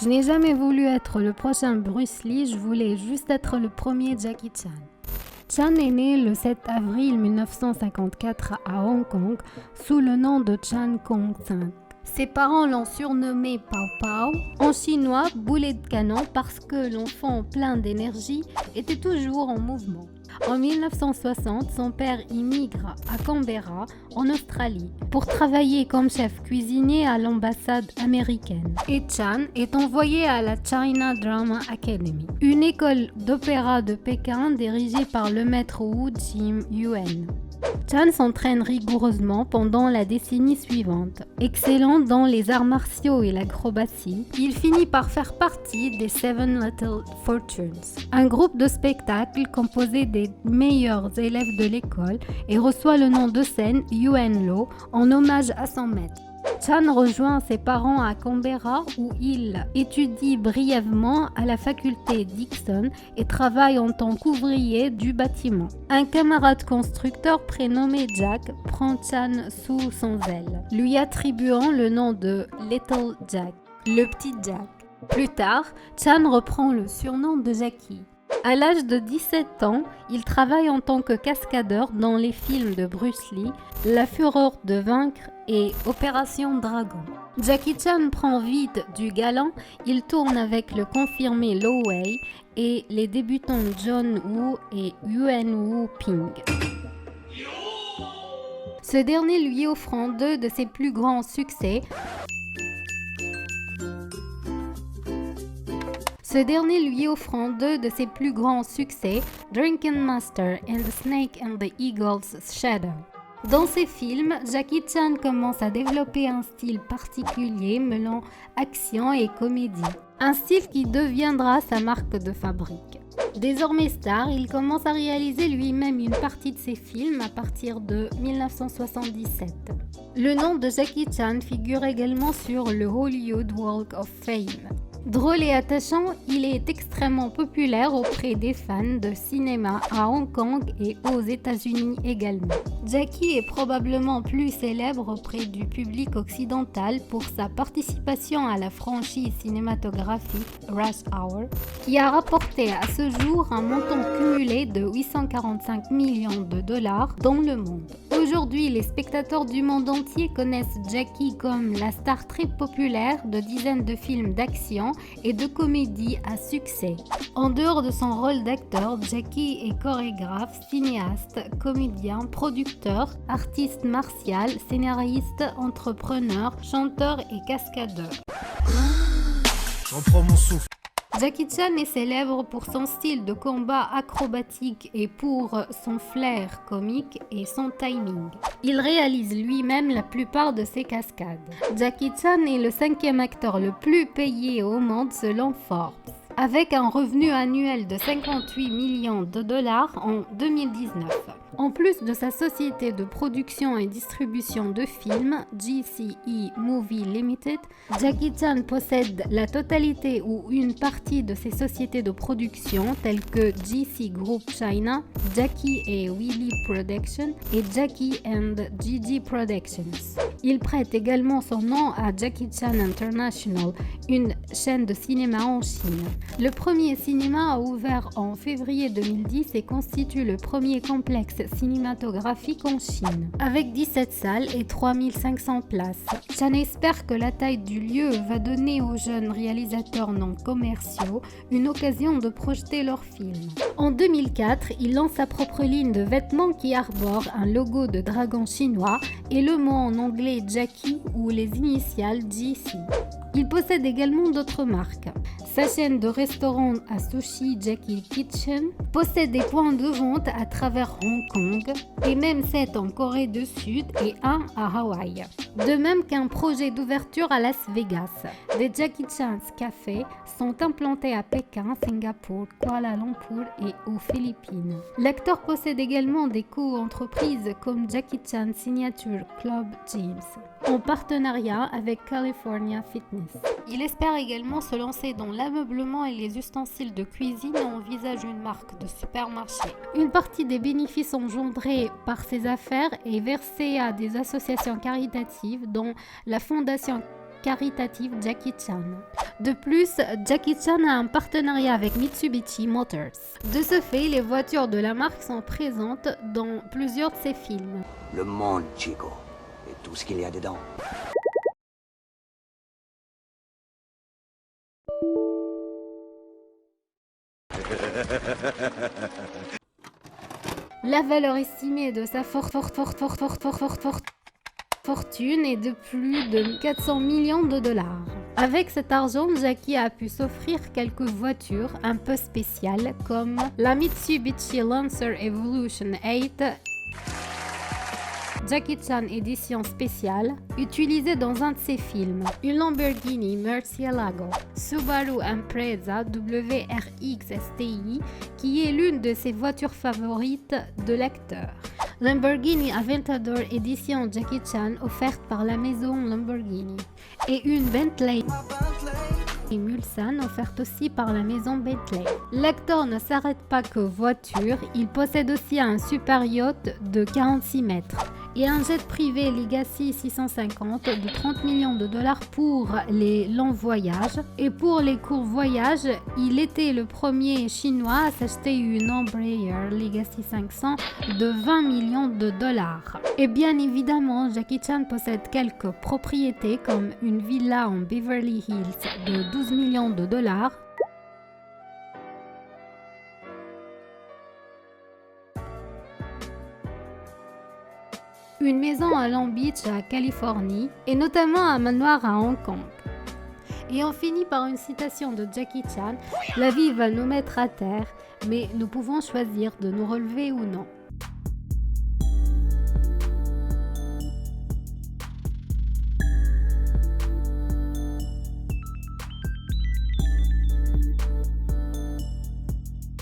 Je n'ai jamais voulu être le prochain Bruce Lee, je voulais juste être le premier Jackie Chan. Chan est né le 7 avril 1954 à Hong Kong sous le nom de Chan Kong-sang. Ses parents l'ont surnommé Pao Pao, en chinois boulet de canon parce que l'enfant plein d'énergie était toujours en mouvement. En 1960, son père immigre à Canberra, en Australie, pour travailler comme chef cuisinier à l'ambassade américaine. Et Chan est envoyé à la China Drama Academy, une école d'opéra de Pékin dirigée par le maître Wu Jim-yuen. Chan s'entraîne rigoureusement pendant la décennie suivante. Excellent dans les arts martiaux et l'acrobatie, il finit par faire partie des Seven Little Fortunes, un groupe de spectacle composé des meilleurs élèves de l'école et reçoit le nom de scène Yuen Lo en hommage à son maître. Chan rejoint ses parents à Canberra où il étudie brièvement à la faculté Dixon et travaille en tant qu'ouvrier du bâtiment. Un camarade constructeur prénommé Jack prend Chan sous son aile, lui attribuant le nom de Little Jack, le petit Jack. Plus tard, Chan reprend le surnom de Jackie. À l'âge de 17 ans, il travaille en tant que cascadeur dans les films de Bruce Lee, La Fureur de vaincre et Opération Dragon. Jackie Chan prend vite du galant, il tourne avec le confirmé Lo Wei et les débutants John Woo et Yuen Woo Ping. Ce dernier lui offrant deux de ses plus grands succès, Drunken Master and the Snake and the Eagle's Shadow. Dans ces films, Jackie Chan commence à développer un style particulier mêlant action et comédie. Un style qui deviendra sa marque de fabrique. Désormais star, il commence à réaliser lui-même une partie de ses films à partir de 1977. Le nom de Jackie Chan figure également sur le Hollywood Walk of Fame. Drôle et attachant, il est extrêmement populaire auprès des fans de cinéma à Hong Kong et aux États-Unis également. Jackie est probablement plus célèbre auprès du public occidental pour sa participation à la franchise cinématographique Rush Hour, qui a rapporté à ce jour un montant cumulé de 845 millions de dollars dans le monde. Aujourd'hui, les spectateurs du monde entier connaissent Jackie comme la star très populaire de dizaines de films d'action et de comédie à succès. En dehors de son rôle d'acteur, Jackie est chorégraphe, cinéaste, comédien, producteur, artiste martial, scénariste, entrepreneur, chanteur et cascadeur. J'en prends mon souffle. Jackie Chan est célèbre pour son style de combat acrobatique et pour son flair comique et son timing. Il réalise lui-même la plupart de ses cascades. Jackie Chan est le 5e acteur le plus payé au monde selon Forbes, avec un revenu annuel de 58 millions de dollars en 2019. En plus de sa société de production et distribution de films, GCE Movie Limited, Jackie Chan possède la totalité ou une partie de ses sociétés de production telles que GC Group China, Jackie et Willy Production et Jackie and Gigi Productions. Il prête également son nom à Jackie Chan International, une chaîne de cinéma en Chine. Le premier cinéma a ouvert en février 2010 et constitue le premier complexe cinématographique en Chine, avec 17 salles et 3500 places. Chan espère que la taille du lieu va donner aux jeunes réalisateurs non commerciaux une occasion de projeter leurs films. En 2004, il lance sa propre ligne de vêtements qui arbore un logo de dragon chinois et le mot en anglais Jackie ou les initiales GC. Il possède également d'autres marques. Sa chaîne de restaurants à sushi Jackie Kitchen possède des points de vente à travers Hong Kong et même 7 en Corée du Sud et 1 à Hawaï. De même qu'un projet d'ouverture à Las Vegas. Des Jackie Chan's Café sont implantés à Pékin, Singapour, Kuala Lumpur et aux Philippines. L'acteur possède également des co-entreprises comme Jackie Chan Signature Club Gyms, en partenariat avec California Fitness. Il espère également se lancer dans l'ameublement et les ustensiles de cuisine et envisage une marque de supermarché. Une partie des bénéfices engendrés par ces affaires est versée à des associations caritatives dont la Fondation caritative Jackie Chan. De plus, Jackie Chan a un partenariat avec Mitsubishi Motors. De ce fait, les voitures de la marque sont présentes dans plusieurs de ses films. Le monde, Chico, et tout ce qu'il y a dedans. La valeur estimée de sa fortune est de plus de 400 millions de dollars. Avec cet argent, Jackie a pu s'offrir quelques voitures un peu spéciales comme la Mitsubishi Lancer Evolution 8, Jackie Chan édition spéciale, utilisée dans un de ses films, une Lamborghini Murcielago, Subaru Impreza WRX STI, qui est l'une de ses voitures favorites de l'acteur. Lamborghini Aventador édition Jackie Chan offerte par la maison Lamborghini et une Bentley et Mulsanne offerte aussi par la maison Bentley. L'acteur ne s'arrête pas que voiture, il possède aussi un super yacht de 46 mètres et un jet privé Legacy 650 de 30 millions de dollars pour les longs voyages. Et pour les courts voyages, il était le premier chinois à s'acheter une Embraer Legacy 500 de 20 millions de dollars. Et bien évidemment, Jackie Chan possède quelques propriétés comme une villa en Beverly Hills de 12 millions de dollars, une maison à Long Beach, à Californie, et notamment un manoir à Hong Kong. Et on finit par une citation de Jackie Chan, « La vie va nous mettre à terre, mais nous pouvons choisir de nous relever ou non. »